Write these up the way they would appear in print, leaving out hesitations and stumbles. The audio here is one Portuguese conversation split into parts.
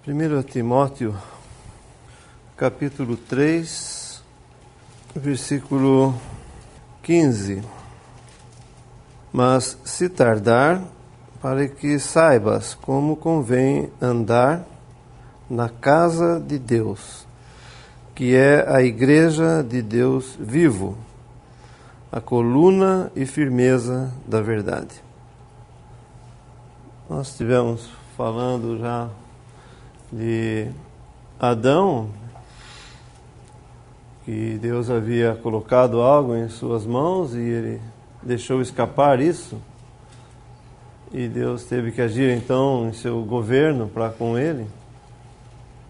1 Timóteo, capítulo 3, versículo 15. Mas se tardar, para que saibas como convém andar na casa de Deus, que é a igreja de Deus vivo, a coluna e firmeza da verdade. Nós estivemos falando já de Adão, que Deus havia colocado algo em suas mãos e ele deixou escapar isso, e Deus teve que agir então em seu governo para com ele,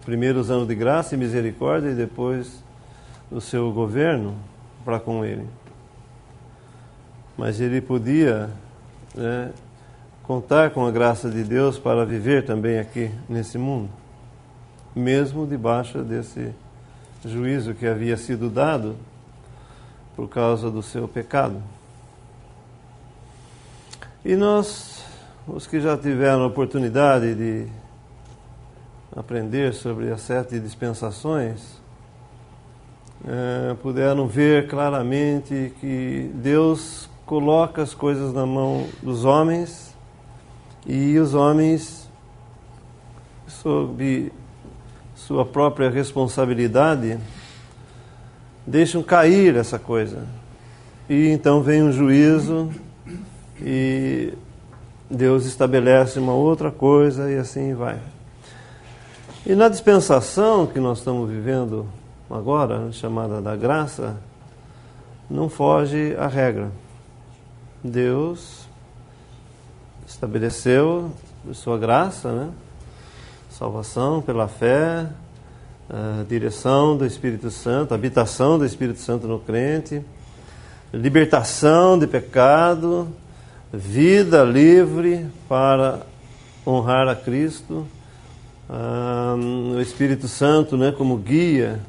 primeiro usando de graça e misericórdia e depois o seu governo para com ele. Mas ele podia, contar com a graça de Deus para viver também aqui nesse mundo, mesmo debaixo desse juízo que havia sido dado por causa do seu pecado. E nós, os que já tiveram a oportunidade de aprender sobre as 7 dispensações, puderam ver claramente que Deus coloca as coisas na mão dos homens e os homens, sob sua própria responsabilidade, deixam cair essa coisa. E então vem um juízo e Deus estabelece uma outra coisa e assim vai. E na dispensação que nós estamos vivendo agora, chamada da graça, não foge a regra. Deus estabeleceu sua graça, salvação pela fé, a direção do Espírito Santo, a habitação do Espírito Santo no crente, libertação de pecado, vida livre para honrar a Cristo, o Espírito Santo como guia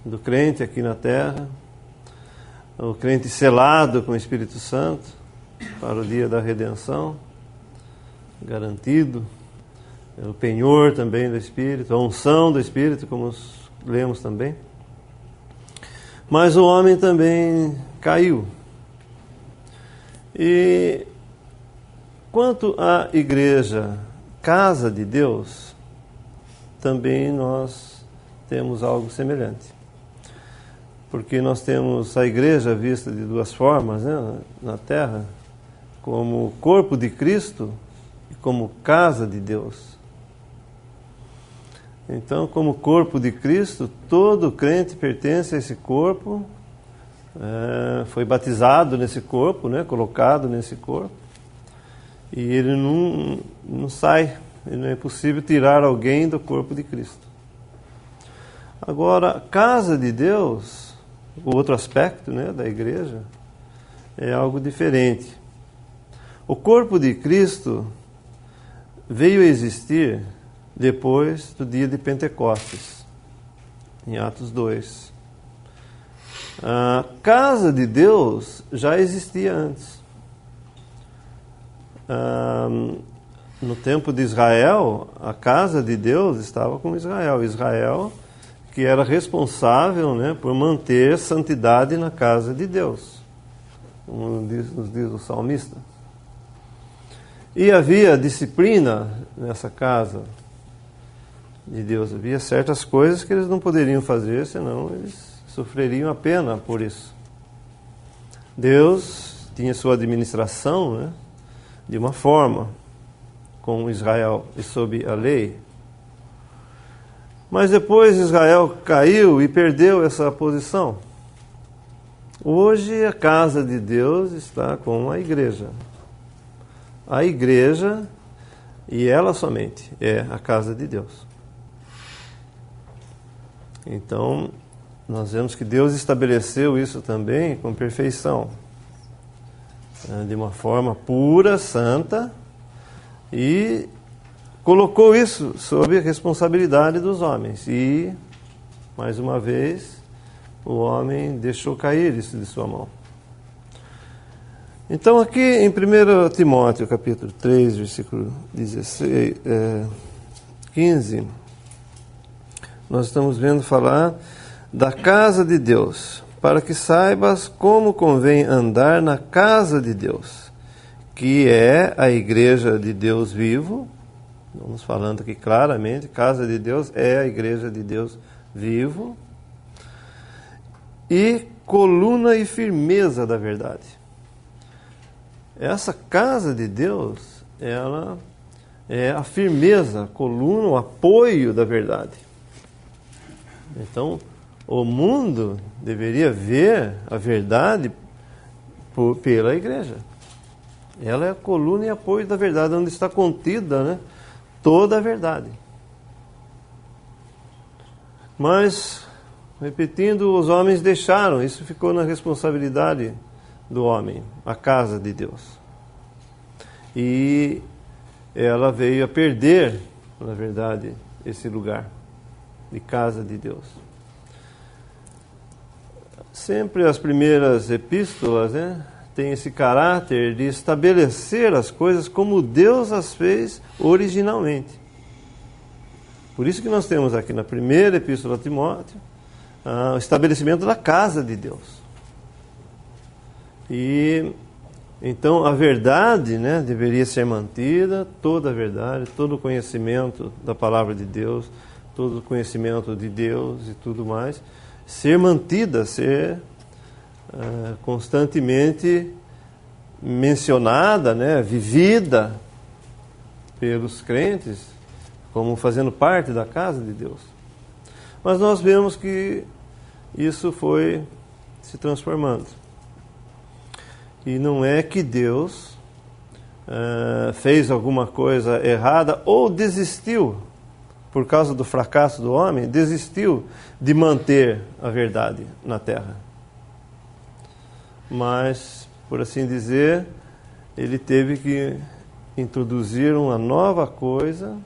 do crente aqui na terra, o crente selado com o Espírito Santo para o dia da redenção, garantido, o penhor também do Espírito, a unção do Espírito, como lemos também. Mas o homem também caiu. E quanto à igreja, casa de Deus, também nós temos algo semelhante. Porque nós temos a igreja vista de duas formas, na terra, como corpo de Cristo e como casa de Deus. Então, como corpo de Cristo, todo crente pertence a esse corpo, foi batizado nesse corpo, colocado nesse corpo, e ele não sai, não é possível tirar alguém do corpo de Cristo. Agora, casa de Deus, o outro aspecto da igreja, é algo diferente. O corpo de Cristo veio a existir depois do dia de Pentecostes, em Atos 2. A casa de Deus já existia antes. No tempo de Israel, a casa de Deus estava com Israel. Israel, que era responsável por manter santidade na casa de Deus, como nos diz o salmista. E havia disciplina nessa casa de Deus. Havia certas coisas que eles não poderiam fazer, senão eles sofreriam a pena por isso. Deus tinha sua administração de uma forma com Israel e sob a lei. Mas depois Israel caiu e perdeu essa posição. Hoje a casa de Deus está com a igreja. A igreja, e ela somente, é a casa de Deus. Então, nós vemos que Deus estabeleceu isso também com perfeição, de uma forma pura, santa, e colocou isso sob a responsabilidade dos homens. E, mais uma vez, o homem deixou cair isso de sua mão. Então, aqui em 1 Timóteo, capítulo 3, versículo 16, 15, nós estamos vendo falar da casa de Deus, para que saibas como convém andar na casa de Deus, que é a igreja de Deus vivo. Vamos falando aqui claramente, casa de Deus é a igreja de Deus vivo, e coluna e firmeza da verdade. Essa casa de Deus, ela é a firmeza, a coluna, o apoio da verdade. Então, o mundo deveria ver a verdade pela igreja. Ela é a coluna e apoio da verdade, onde está contida, né, toda a verdade. Mas, repetindo, os homens deixaram, isso ficou na responsabilidade do homem, a casa de Deus. E ela veio a perder, na verdade, esse lugar de casa de Deus. Sempre as primeiras epístolas, né, têm esse caráter de estabelecer as coisas como Deus as fez originalmente. Por isso que nós temos aqui na primeira epístola a Timóteo o estabelecimento da casa de Deus. E então a verdade, né, deveria ser mantida, toda a verdade, todo o conhecimento da palavra de Deus, todo o conhecimento de Deus e tudo mais, ser mantida, ser constantemente mencionada, né, vivida pelos crentes, como fazendo parte da casa de Deus. Mas nós vemos que isso foi se transformando. E não é que Deus fez alguma coisa errada ou desistiu, por causa do fracasso do homem, desistiu de manter a verdade na terra. Mas, por assim dizer, ele teve que introduzir uma nova coisa,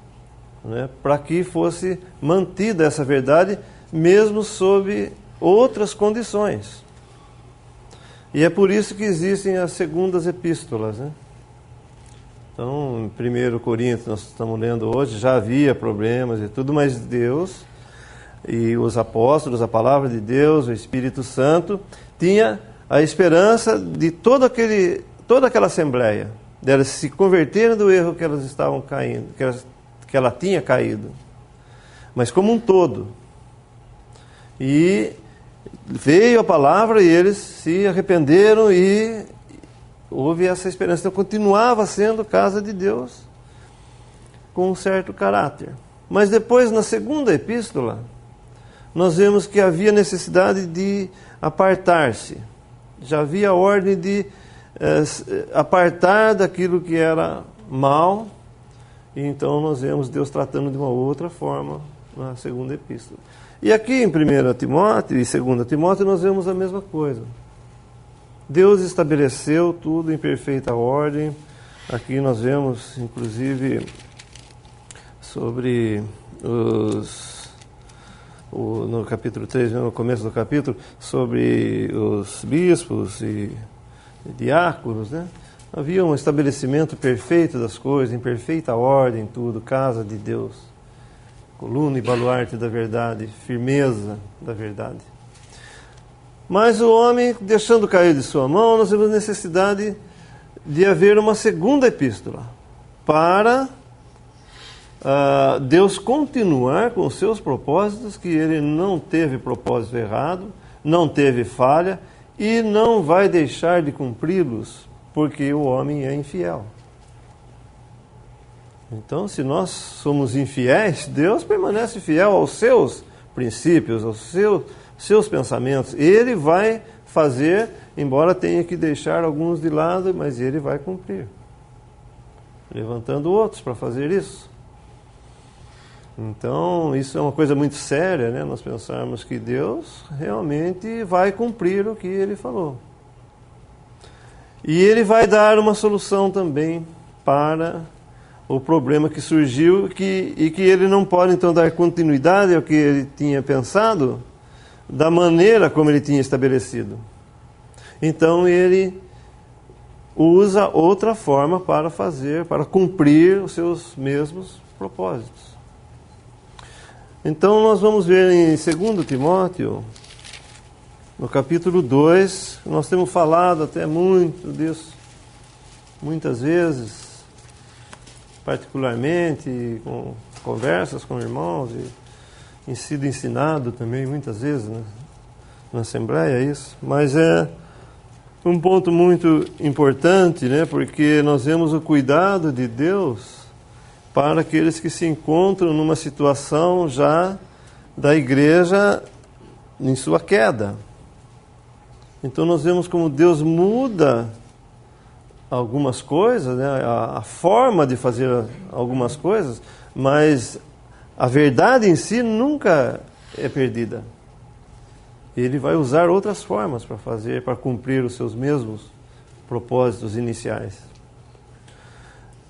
né, para que fosse mantida essa verdade, mesmo sob outras condições. E é por isso que existem as segundas epístolas, né? Então, em 1 Coríntios, nós estamos lendo hoje, já havia problemas e tudo, mas Deus e os apóstolos, a palavra de Deus, o Espírito Santo, tinha a esperança de toda aquela assembleia, delas se converterem do erro que elas estavam caindo, que ela tinha caído, mas como um todo. E veio a palavra e eles se arrependeram e houve essa esperança. Então continuava sendo casa de Deus com um certo caráter. Mas depois, na segunda epístola, nós vemos que havia necessidade de apartar-se. Já havia a ordem de apartar daquilo que era mal. E então nós vemos Deus tratando de uma outra forma na segunda epístola. E aqui em 1 Timóteo e 2 Timóteo nós vemos a mesma coisa. Deus estabeleceu tudo em perfeita ordem. Aqui nós vemos, inclusive, sobre no capítulo 3, no começo do capítulo, sobre os bispos e diáconos, né? Havia um estabelecimento perfeito das coisas, em perfeita ordem, tudo, casa de Deus, coluna e baluarte da verdade, firmeza da verdade. Mas o homem, deixando cair de sua mão, nós temos necessidade de haver uma segunda epístola, para Deus continuar com os seus propósitos, que ele não teve propósito errado, não teve falha, e não vai deixar de cumpri-los, porque o homem é infiel. Então, se nós somos infiéis, Deus permanece fiel aos seus princípios, aos seus pensamentos. Ele vai fazer, embora tenha que deixar alguns de lado, mas ele vai cumprir, levantando outros para fazer isso. Então, isso é uma coisa muito séria, né? Nós pensarmos que Deus realmente vai cumprir o que ele falou. E ele vai dar uma solução também para o problema que surgiu e que ele não pode, então, dar continuidade ao que ele tinha pensado da maneira como ele tinha estabelecido. Então, ele usa outra forma para cumprir os seus mesmos propósitos. Então nós vamos ver em 2 Timóteo, no capítulo 2, nós temos falado até muito disso, muitas vezes, particularmente com conversas com irmãos, e sido ensinado também muitas vezes, né, na Assembleia isso, mas é um ponto muito importante, né, porque nós vemos o cuidado de Deus para aqueles que se encontram numa situação já da igreja em sua queda. Então nós vemos como Deus muda algumas coisas, né? A forma de fazer algumas coisas, mas a verdade em si nunca é perdida. Ele vai usar outras formas para fazer, para cumprir os seus mesmos propósitos iniciais.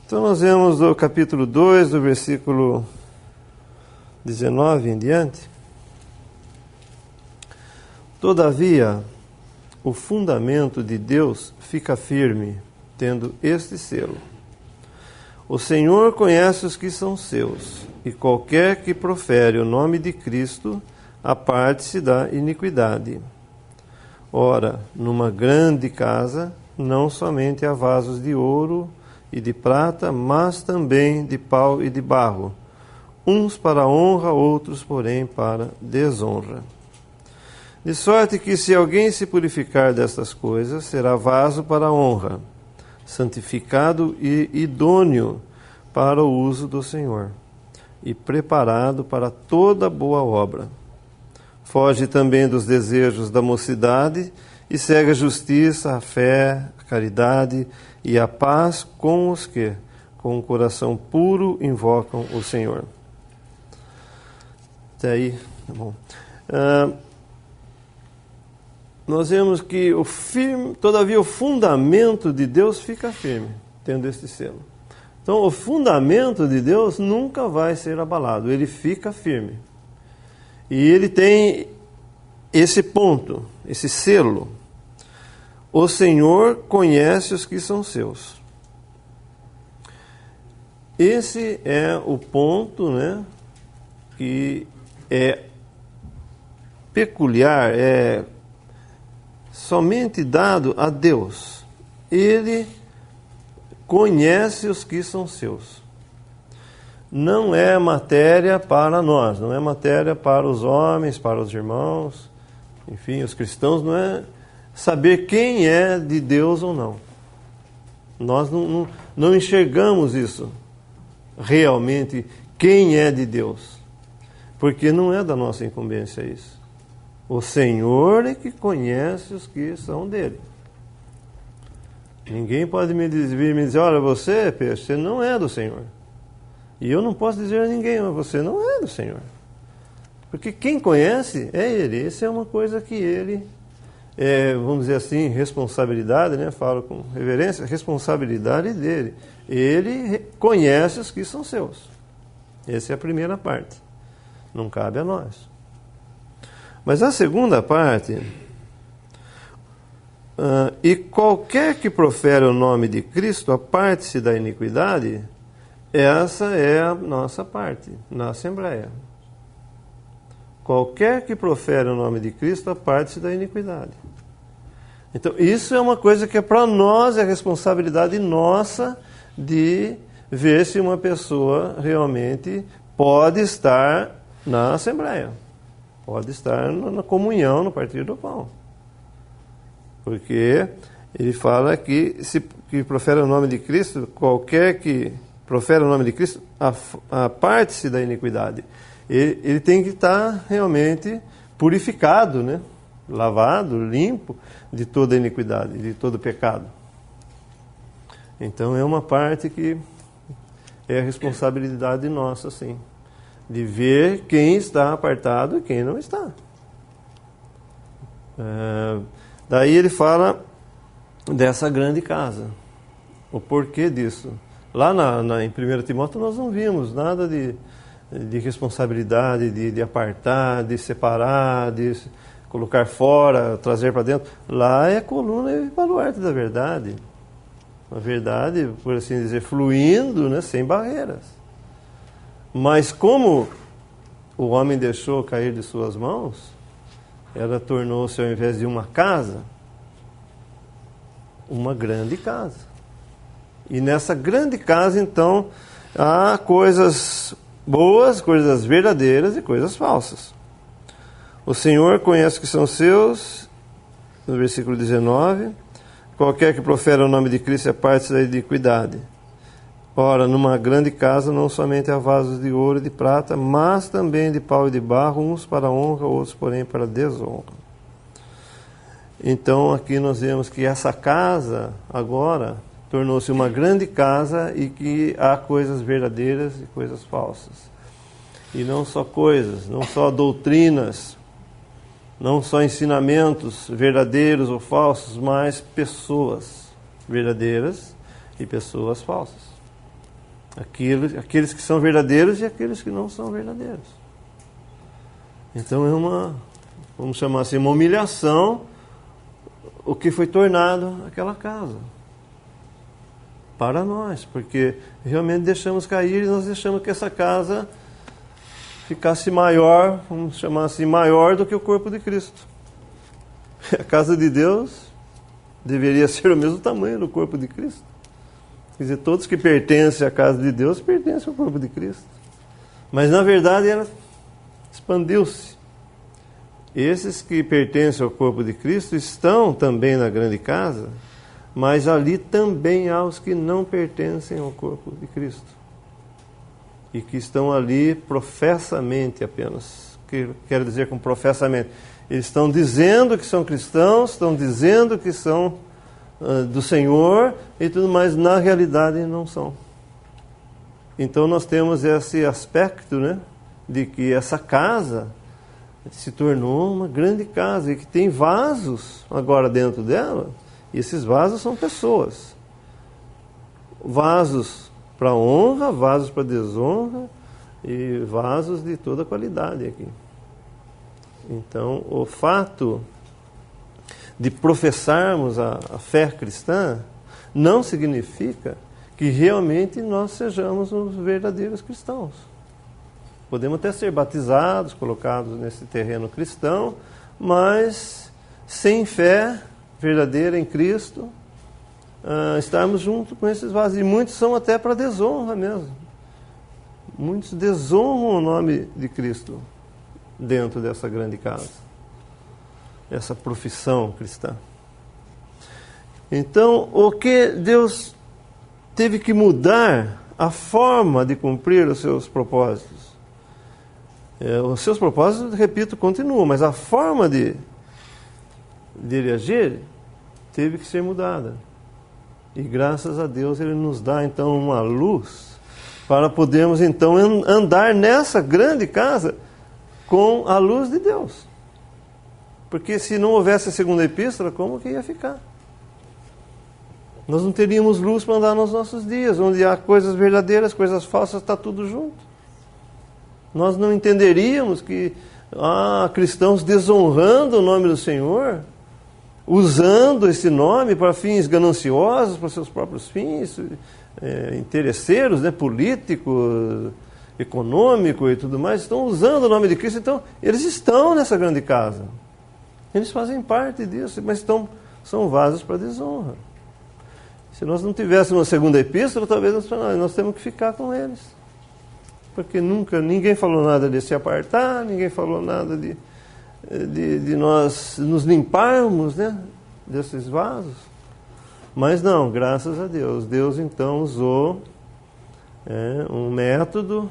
Então nós vemos do capítulo 2, do versículo 19 em diante. Todavia, o fundamento de Deus fica firme, tendo este selo. O Senhor conhece os que são seus, e qualquer que profere o nome de Cristo, aparte-se da iniquidade. Ora, numa grande casa, não somente há vasos de ouro e de prata, mas também de pau e de barro, uns para honra, outros, porém, para desonra. De sorte que, se alguém se purificar destas coisas, será vaso para honra, santificado e idôneo para o uso do Senhor, e preparado para toda boa obra. Foge também dos desejos da mocidade e segue a justiça, a fé, a caridade e a paz com os que, com o coração puro, invocam o Senhor. Até aí, tá bom. Nós vemos que todavia o fundamento de Deus fica firme, tendo este selo. Então o fundamento de Deus nunca vai ser abalado, ele fica firme. E ele tem esse ponto, esse selo. O Senhor conhece os que são seus. Esse é o ponto, né, que é peculiar, é somente dado a Deus. Ele conhece os que são seus. Não é matéria para nós, não é matéria para os homens, para os irmãos, enfim, os cristãos, não é saber quem é de Deus ou não. Nós não enxergamos isso realmente, quem é de Deus, porque não é da nossa incumbência isso. O Senhor é que conhece os que são dele. Ninguém pode me dizer, olha, você, peixe, você não é do Senhor. E eu não posso dizer a ninguém, mas você não é do Senhor. Porque quem conhece é Ele. Essa é uma coisa que Ele, vamos dizer assim, responsabilidade, né? Falo com reverência, responsabilidade dele. Ele conhece os que são seus. Essa é a primeira parte. Não cabe a nós. Mas a segunda parte, e qualquer que profere o nome de Cristo, aparte-se da iniquidade. Essa é a nossa parte na Assembleia. Qualquer que profere o nome de Cristo, aparte-se da iniquidade. Então, isso é uma coisa que é para nós, é responsabilidade nossa de ver se uma pessoa realmente pode estar na Assembleia. Pode estar na comunhão, no partir do pão. Porque ele fala que profere o nome de Cristo, qualquer que profere o nome de Cristo, aparte-se da iniquidade. Ele tem que estar realmente purificado, né? Lavado, limpo de toda iniquidade, de todo pecado. Então é uma parte que é a responsabilidade nossa, sim, de ver quem está apartado e quem não está. Daí ele fala dessa grande casa. O porquê disso? Lá em 1 Timóteo nós não vimos nada de responsabilidade, de apartar, de separar, de colocar fora, trazer para dentro. Lá é coluna e baluarte da verdade. A verdade, por assim dizer, fluindo, né, sem barreiras. Mas como o homem deixou cair de suas mãos, ela tornou-se, ao invés de uma casa, uma grande casa. E nessa grande casa, então, há coisas boas, coisas verdadeiras e coisas falsas. O Senhor conhece que são seus, no versículo 19, qualquer que profere o nome de Cristo é parte da iniquidade. Ora, numa grande casa não somente há vasos de ouro e de prata, mas também de pau e de barro, uns para honra, outros, porém, para desonra. Então, aqui nós vemos que essa casa, agora, tornou-se uma grande casa e que há coisas verdadeiras e coisas falsas. E não só coisas, não só doutrinas, não só ensinamentos verdadeiros ou falsos, mas pessoas verdadeiras e pessoas falsas. Aqueles que são verdadeiros e aqueles que não são verdadeiros. Então é uma, vamos chamar assim, uma humilhação o que foi tornado aquela casa. Para nós, porque realmente deixamos cair e nós deixamos que essa casa ficasse maior, vamos chamar assim, maior do que o corpo de Cristo. A casa de Deus deveria ser o mesmo tamanho do corpo de Cristo. Quer dizer, todos que pertencem à casa de Deus pertencem ao corpo de Cristo. Mas na verdade ela expandiu-se. Esses que pertencem ao corpo de Cristo estão também na grande casa, mas ali também há os que não pertencem ao corpo de Cristo. E que estão ali professamente apenas. Que quero dizer com professamente? Eles estão dizendo que são cristãos, estão dizendo que são do Senhor e tudo mais, na realidade não são. Então nós temos esse aspecto, né, de que essa casa se tornou uma grande casa e que tem vasos agora dentro dela, e esses vasos são pessoas. Vasos para honra, vasos para desonra e vasos de toda qualidade aqui. Então o fato de professarmos a fé cristã não significa que realmente nós sejamos os verdadeiros cristãos. Podemos até ser batizados, colocados nesse terreno cristão, mas sem fé verdadeira em Cristo, estarmos junto com esses vasos. E muitos são até para desonra mesmo. Muitos desonram o nome de Cristo dentro dessa grande casa. Essa profissão cristã. Então, o que Deus teve que mudar a forma de cumprir os seus propósitos. Os seus propósitos, repito, continuam, mas a forma de ele agir teve que ser mudada. E graças a Deus Ele nos dá então uma luz para podermos então andar nessa grande casa com a luz de Deus. Porque se não houvesse a segunda epístola, como que ia ficar? Nós não teríamos luz para andar nos nossos dias, onde há coisas verdadeiras, coisas falsas, está tudo junto. Nós não entenderíamos que há cristãos desonrando o nome do Senhor, usando esse nome para fins gananciosos, para seus próprios fins, interesseiros, né, políticos, econômicos e tudo mais, estão usando o nome de Cristo, então eles estão nessa grande casa. Eles fazem parte disso, mas são vasos para desonra. Se nós não tivéssemos uma segunda epístola, talvez nós temos que ficar com eles. Porque ninguém falou nada de se apartar, ninguém falou nada de nós nos limparmos, né, desses vasos. Mas não, graças a Deus. Deus então usou um método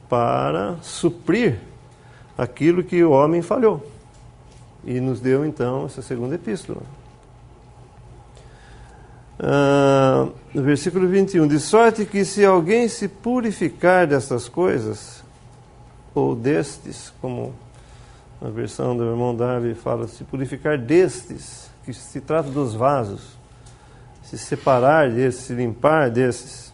para suprir aquilo que o homem falhou. E nos deu então essa segunda epístola. No versículo 21, de sorte que se alguém se purificar dessas coisas, ou destes, como a versão do irmão Darby fala, se purificar destes, que se trata dos vasos, se separar desses, se limpar desses,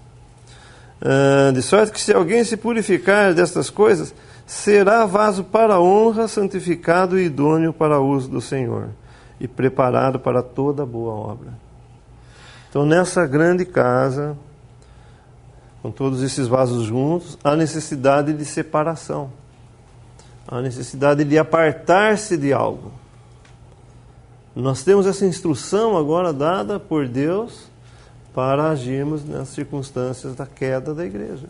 de sorte que se alguém se purificar destas coisas, será vaso para honra, santificado e idôneo para o uso do Senhor, e preparado para toda boa obra. Então, nessa grande casa, com todos esses vasos juntos, há necessidade de separação. a necessidade de apartar-se de algo. Nós temos essa instrução agora dada por Deus para agirmos nas circunstâncias da queda da igreja.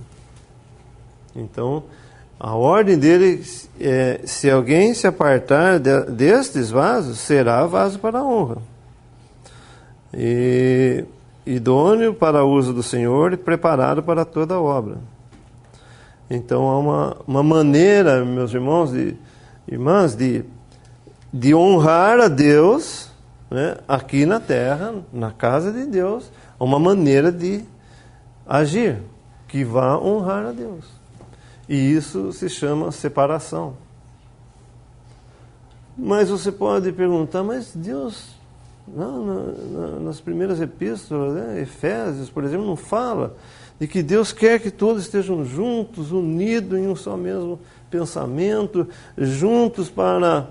Então, a ordem dele é: se alguém se apartar destes vasos, será vaso para a honra, e idôneo para o uso do Senhor e preparado para toda obra. Então há uma maneira, meus irmãos e irmãs, de honrar a Deus, né, aqui na terra, na casa de Deus, uma maneira de agir que vá honrar a Deus. E isso se chama separação. Mas você pode perguntar, mas Deus, nas primeiras epístolas, né, Efésios, por exemplo, não fala de que Deus quer que todos estejam juntos, unidos em um só mesmo pensamento, juntos para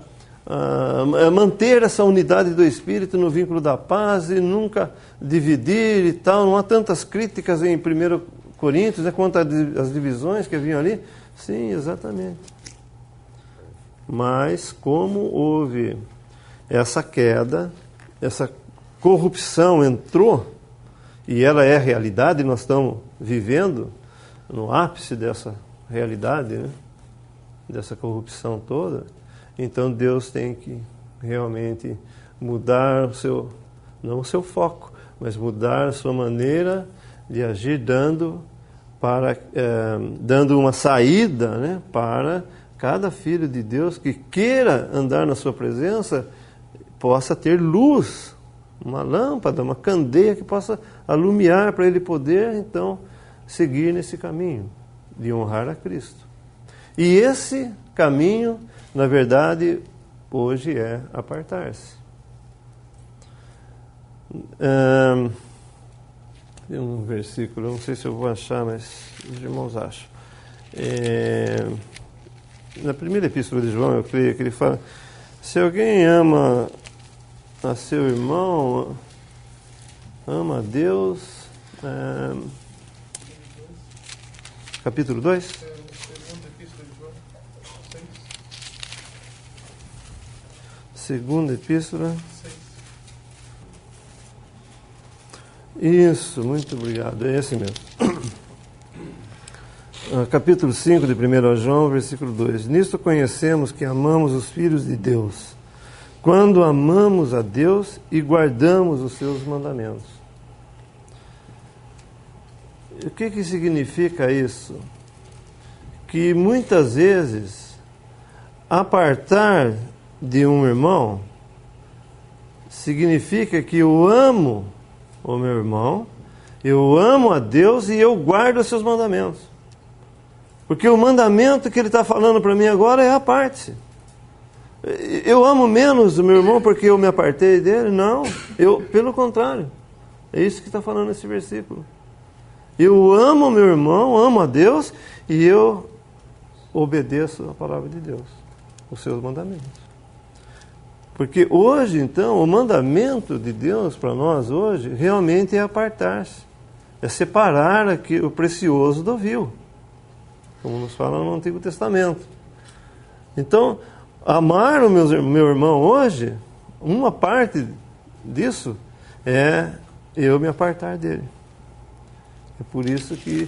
manter essa unidade do Espírito no vínculo da paz e nunca dividir e tal. Não há tantas críticas em 1 Coríntios, né, quanto às divisões que haviam ali. Sim, exatamente. Mas como houve essa queda, essa corrupção entrou, e ela é realidade, nós estamos vivendo no ápice dessa realidade, né? Dessa corrupção toda. Então Deus tem que realmente mudar não o seu foco, mas mudar a sua maneira de agir, dando uma saída, né, para cada filho de Deus que queira andar na sua presença, possa ter luz, uma lâmpada, uma candeia que possa alumiar para ele poder, então, seguir nesse caminho de honrar a Cristo. E esse caminho, na verdade, hoje é apartar-se. Tem um versículo, não sei se eu vou achar, mas os irmãos acham. Na primeira epístola de João, eu creio que ele fala: se alguém ama a seu irmão, ama a Deus. Capítulo 2? Segunda epístola. Isso, muito obrigado, é esse mesmo. Capítulo 5 de 1 João, versículo 2. Nisto conhecemos que amamos os filhos de Deus, quando amamos a Deus e guardamos os seus mandamentos. O que significa isso? Que muitas vezes apartar de um irmão significa que eu amo o meu irmão, eu amo a Deus e eu guardo os seus mandamentos. Porque o mandamento que ele está falando para mim agora é aparte-se. Eu amo menos o meu irmão porque eu me apartei dele? Não, pelo contrário. É isso que está falando esse versículo. Eu amo o meu irmão, amo a Deus e eu obedeço a palavra de Deus, os seus mandamentos. Porque hoje, então, o mandamento de Deus para nós hoje realmente é apartar-se, é separar o precioso do vil, como nos fala no Antigo Testamento. Então, amar o meu irmão hoje, uma parte disso é eu me apartar dele. É por isso que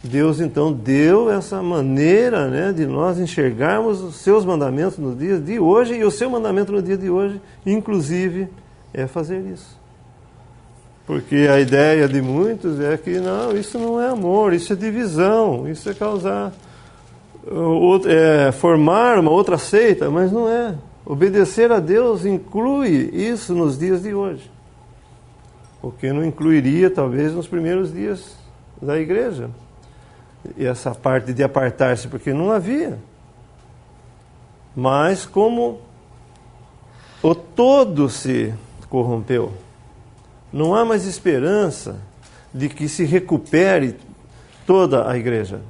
Deus, então, deu essa maneira, né, de nós enxergarmos os seus mandamentos nos dias de hoje, e o seu mandamento no dia de hoje, inclusive, é fazer isso. Porque a ideia de muitos é que, não, isso não é amor, isso é divisão, isso é causar, formar uma outra seita, mas não é. Obedecer a Deus inclui isso nos dias de hoje. O que não incluiria, talvez, nos primeiros dias da igreja. E essa parte de apartar-se, porque não havia. Mas como o todo se corrompeu, não há mais esperança de que se recupere toda a igreja.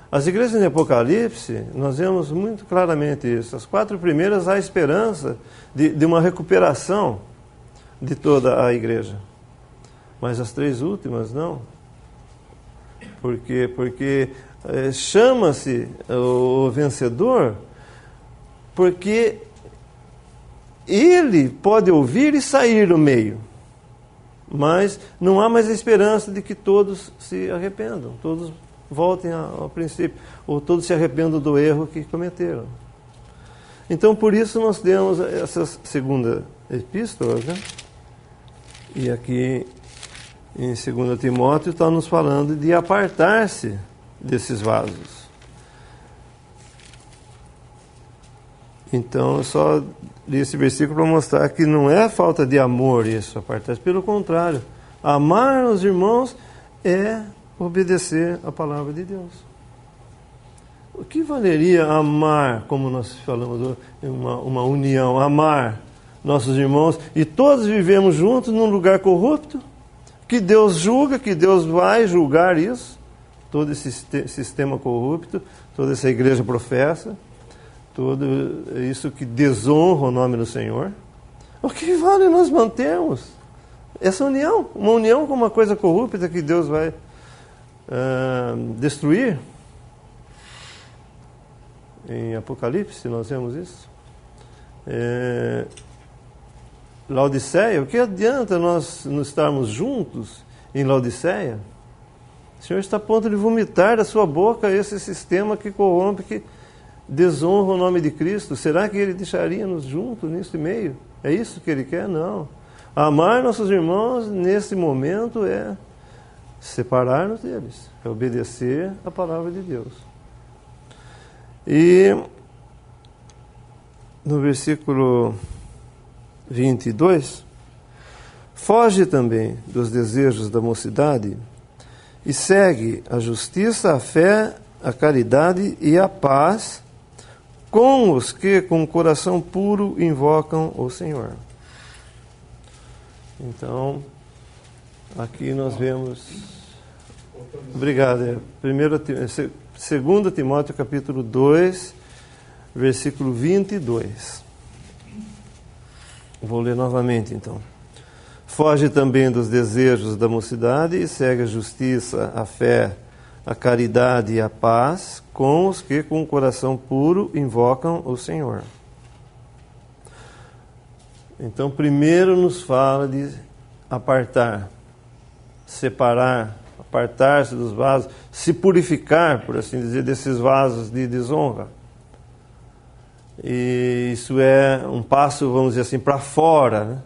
As igrejas em Apocalipse, nós vemos muito claramente isso. As 4 primeiras há esperança de uma recuperação de toda a igreja. Mas as 3 últimas não. Porque chama-se o vencedor porque ele pode ouvir e sair do meio, mas não há mais a esperança de que todos se arrependam, todos voltem ao princípio, ou todos se arrependam do erro que cometeram. Então, por isso nós temos essa segunda epístola, né? E aqui em 2 Timóteo está nos falando de apartar-se desses vasos. Então, eu só li esse versículo para mostrar que não é falta de amor isso, apartar-se. Pelo contrário, amar os irmãos é obedecer a palavra de Deus. O que valeria amar, como nós falamos, uma união, amar nossos irmãos e todos vivemos juntos num lugar corrupto, que Deus julga, que Deus vai julgar isso, todo esse sistema corrupto, toda essa igreja professa, tudo isso que desonra o nome do Senhor. O que vale nós mantermos essa união? Uma união com uma coisa corrupta que Deus vai destruir? Em Apocalipse nós vemos isso. Laodiceia, o que adianta nós não estarmos juntos em Laodiceia? O Senhor está a ponto de vomitar da sua boca esse sistema que corrompe, que desonra o nome de Cristo. Será que Ele deixaria-nos juntos nesse meio? É isso que Ele quer? Não. Amar nossos irmãos nesse momento é separar-nos deles, é obedecer a palavra de Deus. E no versículo 22, foge também dos desejos da mocidade e segue a justiça, a fé, a caridade e a paz com os que com coração puro invocam o Senhor. Então, aqui nós vemos... Obrigado. 2 Timóteo capítulo 2, versículo 22. Vou ler novamente, então. Foge também dos desejos da mocidade e segue a justiça, a fé, a caridade e a paz com os que com o coração puro invocam o Senhor. Então, primeiro nos fala de apartar, separar, apartar-se dos vasos, se purificar, por assim dizer, desses vasos de desonra. E isso é um passo, vamos dizer assim, para fora, né?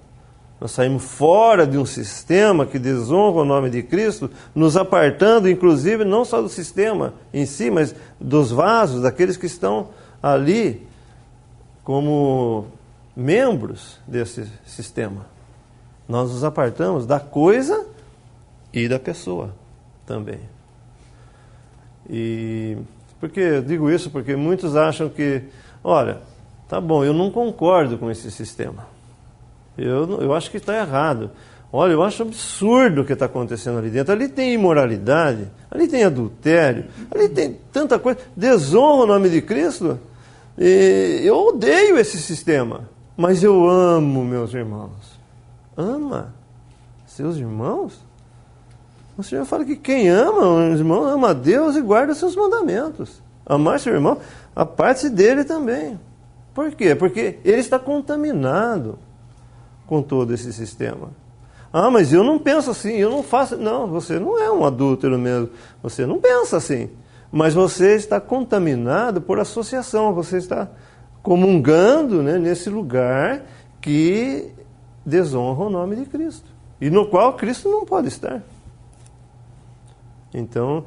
Nós saímos fora de um sistema que desonra o nome de Cristo, nos apartando, inclusive, não só do sistema em si, mas dos vasos, daqueles que estão ali como membros desse sistema. Nós nos apartamos da coisa e da pessoa também. E porque eu digo isso porque muitos acham que, olha, tá bom, eu não concordo com esse sistema. Eu acho que está errado. Olha, eu acho absurdo o que está acontecendo ali dentro. Ali tem imoralidade, ali tem adultério, ali tem tanta coisa. Desonra o nome de Cristo. E eu odeio esse sistema, mas eu amo meus irmãos. Ama seus irmãos? O Senhor fala que quem ama os irmãos ama a Deus e guarda seus mandamentos. Amar seu irmão, a parte dele também. Por quê? Porque ele está contaminado com todo esse sistema. Ah, mas eu não penso assim, eu não faço... Não, você não é um adúltero mesmo. Você não pensa assim. Mas você está contaminado por associação. Você está comungando, né, nesse lugar que desonra o nome de Cristo. E no qual Cristo não pode estar. Então,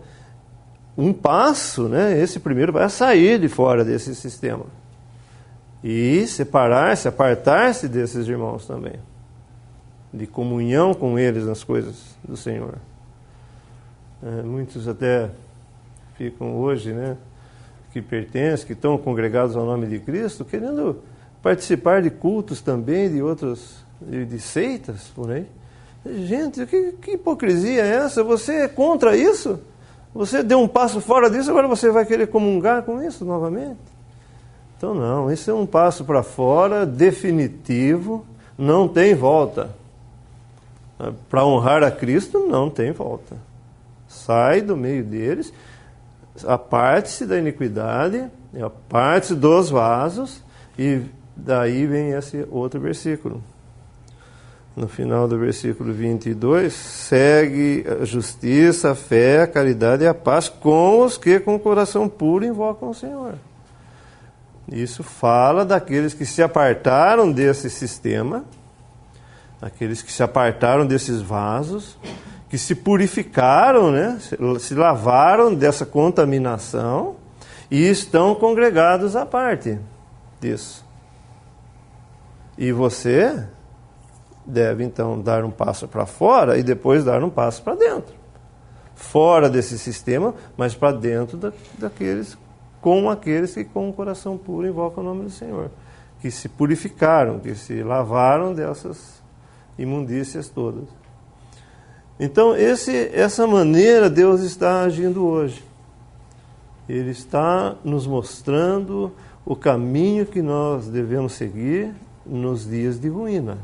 um passo, né, esse primeiro vai sair de fora desse sistema. E separar-se, apartar-se desses irmãos também. De comunhão com eles nas coisas do Senhor. Muitos até ficam hoje, né, que pertencem, que estão congregados ao nome de Cristo, querendo participar de cultos também, de outros, de seitas, por aí. Gente, que hipocrisia é essa? Você é contra isso? Você deu um passo fora disso, agora você vai querer comungar com isso novamente? Então não, isso é um passo para fora, definitivo, não tem volta. Para honrar a Cristo, não tem volta. Sai do meio deles, aparte-se da iniquidade, aparte-se dos vasos E daí vem esse outro versículo. No final do versículo 22, segue a justiça, a fé, a caridade e a paz com os que com o coração puro invocam o Senhor. Isso fala daqueles que se apartaram desse sistema, aqueles que se apartaram desses vasos, que se purificaram, né? Se lavaram dessa contaminação e estão congregados à parte disso. E você deve então dar um passo para fora e depois dar um passo para dentro. Fora desse sistema, mas para dentro daqueles, com aqueles que com o coração puro invocam o nome do Senhor. Que se purificaram, que se lavaram dessas imundícias todas. Então, essa maneira Deus está agindo hoje. Ele está nos mostrando o caminho que nós devemos seguir nos dias de ruína.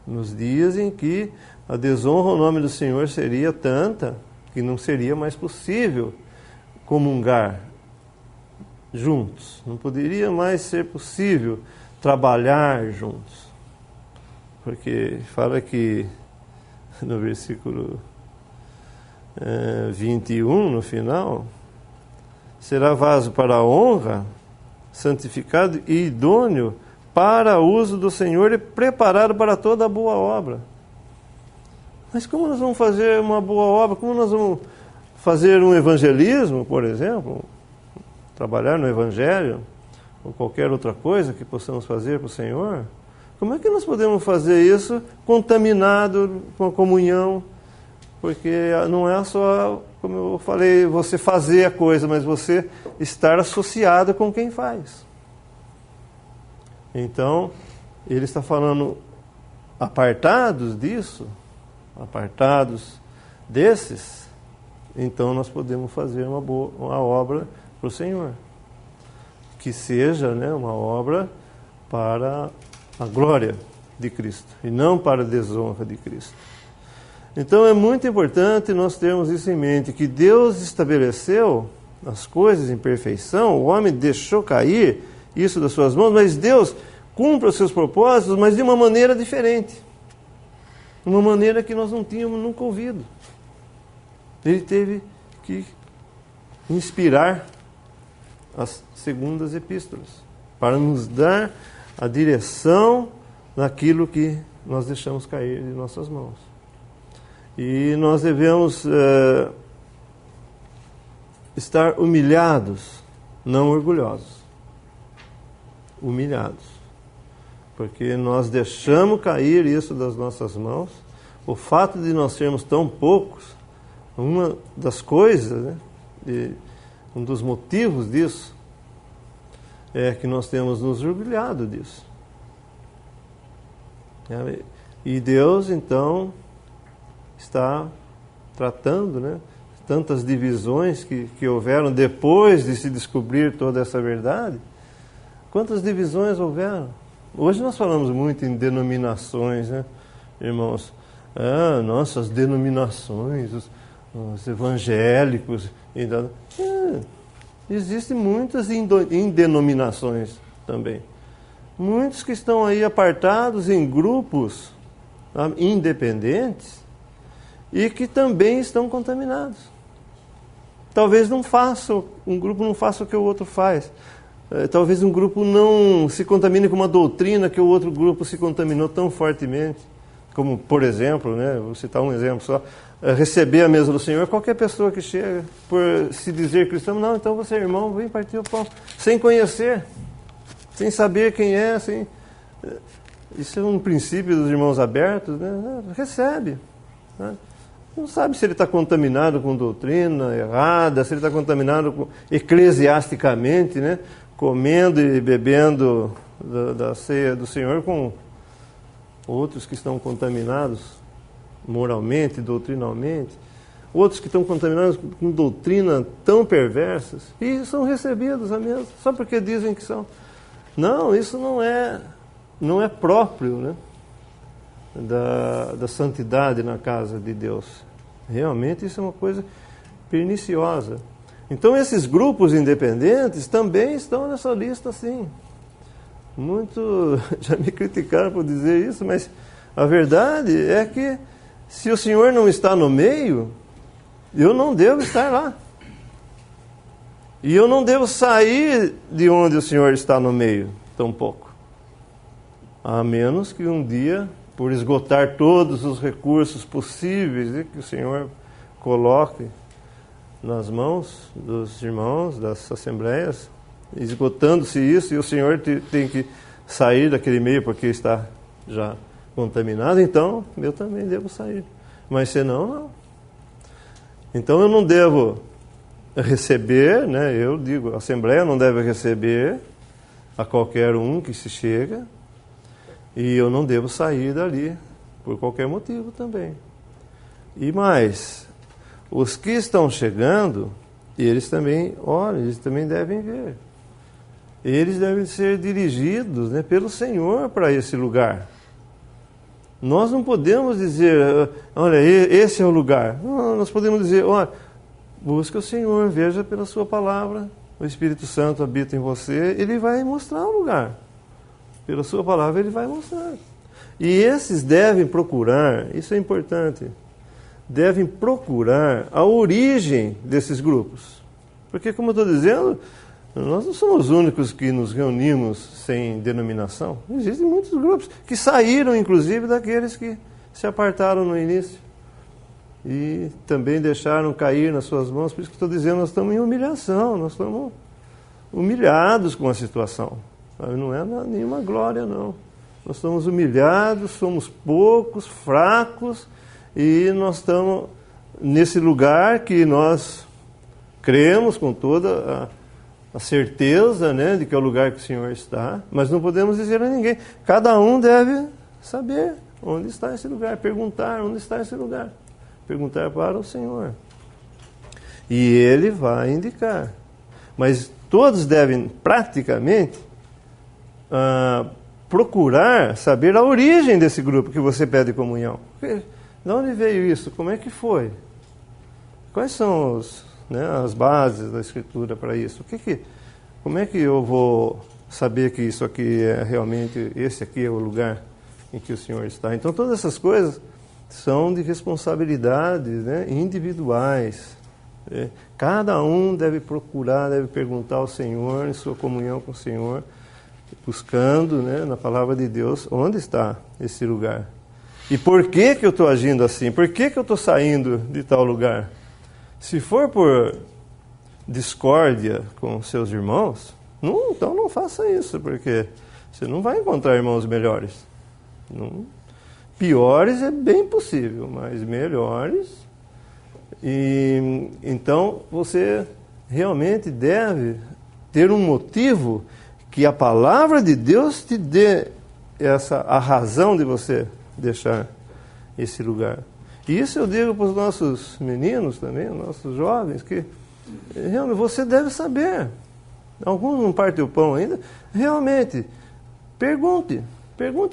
Nos dias em que a desonra ao nome do Senhor seria tanta que não seria mais possível comungar juntos. Não poderia mais ser possível trabalhar juntos. Porque fala que no versículo 21, no final, será vaso para a honra, santificado e idôneo para o uso do Senhor e preparado para toda a boa obra. Mas como nós vamos fazer uma boa obra? Como nós vamos fazer um evangelismo, por exemplo? Trabalhar no evangelho? Ou qualquer outra coisa que possamos fazer para o Senhor? Como é que nós podemos fazer isso contaminado com a comunhão? Porque não é só, como eu falei, você fazer a coisa, mas você estar associado com quem faz. Então, ele está falando apartados disso, apartados desses, então nós podemos fazer uma obra para o Senhor. Que seja, né, uma obra para a glória de Cristo e não para a desonra de Cristo. Então é muito importante nós termos isso em mente, que Deus estabeleceu as coisas em perfeição, o homem deixou cair isso das suas mãos, mas Deus cumpre os seus propósitos, mas de uma maneira diferente. Uma maneira que nós não tínhamos nunca ouvido. Ele teve que inspirar as segundas epístolas para nos dar a direção naquilo que nós deixamos cair de nossas mãos. E nós devemos estar humilhados, não orgulhosos. Humilhados. Porque nós deixamos cair isso das nossas mãos. O fato de nós sermos tão poucos, uma das coisas, né, um dos motivos disso, é que nós temos nos orgulhado disso. E Deus, então, está tratando, né, tantas divisões que houveram depois de se descobrir toda essa verdade. Quantas divisões houveram? Hoje nós falamos muito em denominações, né, irmãos? Nossas denominações, os evangélicos. Existem muitas indenominações também. Muitos que estão aí apartados em grupos independentes e que também estão contaminados. Talvez um grupo não faça o que o outro faz. Talvez um grupo não se contamine com uma doutrina que o outro grupo se contaminou tão fortemente. Como, por exemplo, né, vou citar um exemplo só, receber a mesa do Senhor, qualquer pessoa que chega por se dizer cristão, não, então você é irmão, vem partir o pão, sem conhecer, sem saber quem é, isso é um princípio dos irmãos abertos, né? Recebe, né? Não sabe se ele está contaminado com doutrina errada, se ele está contaminado eclesiasticamente, né? Comendo e bebendo da ceia do Senhor com outros que estão contaminados moralmente, doutrinalmente, outros que estão contaminados com doutrina tão perversas e são recebidos a mesma, só porque dizem que são. Não, isso não é próprio, né, da santidade na casa de Deus. Realmente isso é uma coisa perniciosa. Então esses grupos independentes também estão nessa lista, sim. já me criticaram por dizer isso, mas a verdade é que se o Senhor não está no meio, eu não devo estar lá. E eu não devo sair de onde o Senhor está no meio, tampouco. A menos que um dia, por esgotar todos os recursos possíveis que o Senhor coloque nas mãos dos irmãos, das assembleias, esgotando-se isso, e o Senhor tem que sair daquele meio porque está já contaminado, então eu também devo sair. Mas senão, não. Então eu não devo receber, né? Eu digo, a Assembleia não deve receber a qualquer um que se chega, e eu não devo sair dali por qualquer motivo também. E mais, os que estão chegando, eles também, olha, eles também devem ver. Eles devem ser dirigidos, né, pelo Senhor para esse lugar. Nós não podemos dizer, olha, esse é o lugar. Não, nós podemos dizer, olha, busca o Senhor, veja pela sua palavra, o Espírito Santo habita em você, ele vai mostrar o lugar. Pela sua palavra ele vai mostrar. E esses devem procurar, isso é importante, devem procurar a origem desses grupos. Porque, como eu estou dizendo, nós não somos os únicos que nos reunimos sem denominação. Existem muitos grupos que saíram, inclusive, daqueles que se apartaram no início. E também deixaram cair nas suas mãos. Por isso que estou dizendo, nós estamos em humilhação, nós estamos humilhados com a situação. Não é nenhuma glória, não. Nós estamos humilhados, somos poucos, fracos, e nós estamos nesse lugar que nós cremos com toda a certeza, né, de que é o lugar que o Senhor está, mas não podemos dizer a ninguém. Cada um deve saber onde está esse lugar, perguntar onde está esse lugar, perguntar para o Senhor. E Ele vai indicar. Mas todos devem, praticamente, procurar saber a origem desse grupo que você pede comunhão. De onde veio isso? Como é que foi? Quais são as bases da Escritura para isso? Como é que eu vou saber que isso aqui é realmente, esse aqui é o lugar em que o Senhor está? Então todas essas coisas são de responsabilidades, né, individuais. Cada um deve procurar, deve perguntar ao Senhor, em sua comunhão com o Senhor, buscando, né, na palavra de Deus, onde está esse lugar. E por que eu estou agindo assim? Por que eu estou saindo de tal lugar? Se for por discórdia com seus irmãos, então não faça isso, porque você não vai encontrar irmãos melhores. Piores é bem possível, mas melhores. E então você realmente deve ter um motivo que a palavra de Deus te dê a razão de você deixar esse lugar. E isso eu digo para os nossos meninos também, os nossos jovens, que realmente você deve saber. Alguns não partem o pão ainda. Realmente, pergunte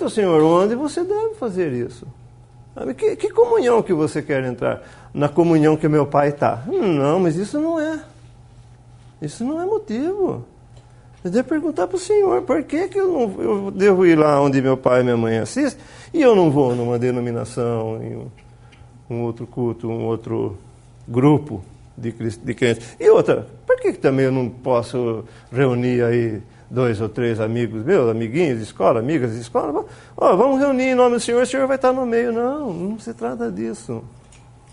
ao Senhor onde você deve fazer isso. Que comunhão que você quer entrar? Na comunhão que meu pai está. Não, mas isso não é. Isso não é motivo. Você deve perguntar para o Senhor, por que eu devo ir lá onde meu pai e minha mãe assistem e eu não vou numa denominação, em um outro culto, um outro grupo de crentes? E outra, por que também eu não posso reunir aí 2 ou 3 amigos meus, amiguinhos de escola, amigas de escola? Vamos reunir em nome do Senhor, o Senhor vai estar no meio. Não se trata disso.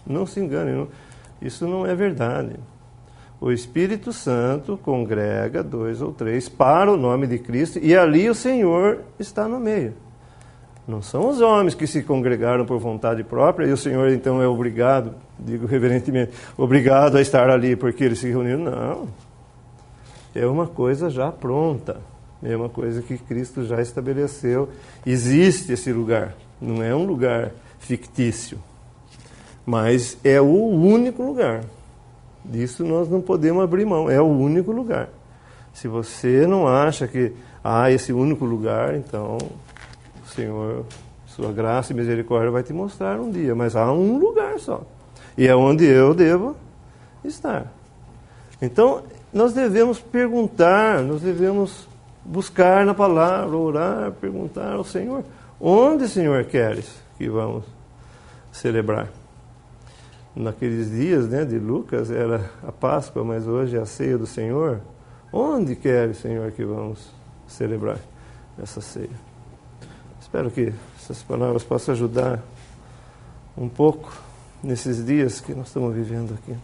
Não se engane, isso não é verdade. O Espírito Santo congrega 2 ou 3 para o nome de Cristo e ali o Senhor está no meio. Não são os homens que se congregaram por vontade própria e o Senhor então é obrigado, digo reverentemente, obrigado a estar ali porque eles se reuniram. Não. É uma coisa já pronta. É uma coisa que Cristo já estabeleceu. Existe esse lugar. Não é um lugar fictício. Mas é o único lugar. Disso nós não podemos abrir mão, é o único lugar. Se você não acha que há esse único lugar, então o Senhor, sua graça e misericórdia vai te mostrar um dia, mas há um lugar só. E é onde eu devo estar. Então, nós devemos perguntar, nós devemos buscar na palavra, orar, perguntar ao Senhor, onde, Senhor, queres que vamos celebrar? Naqueles dias, né, de Lucas era a Páscoa, mas hoje é a ceia do Senhor. Onde queres, Senhor, que vamos celebrar essa ceia? Espero que essas palavras possam ajudar um pouco nesses dias que nós estamos vivendo aqui.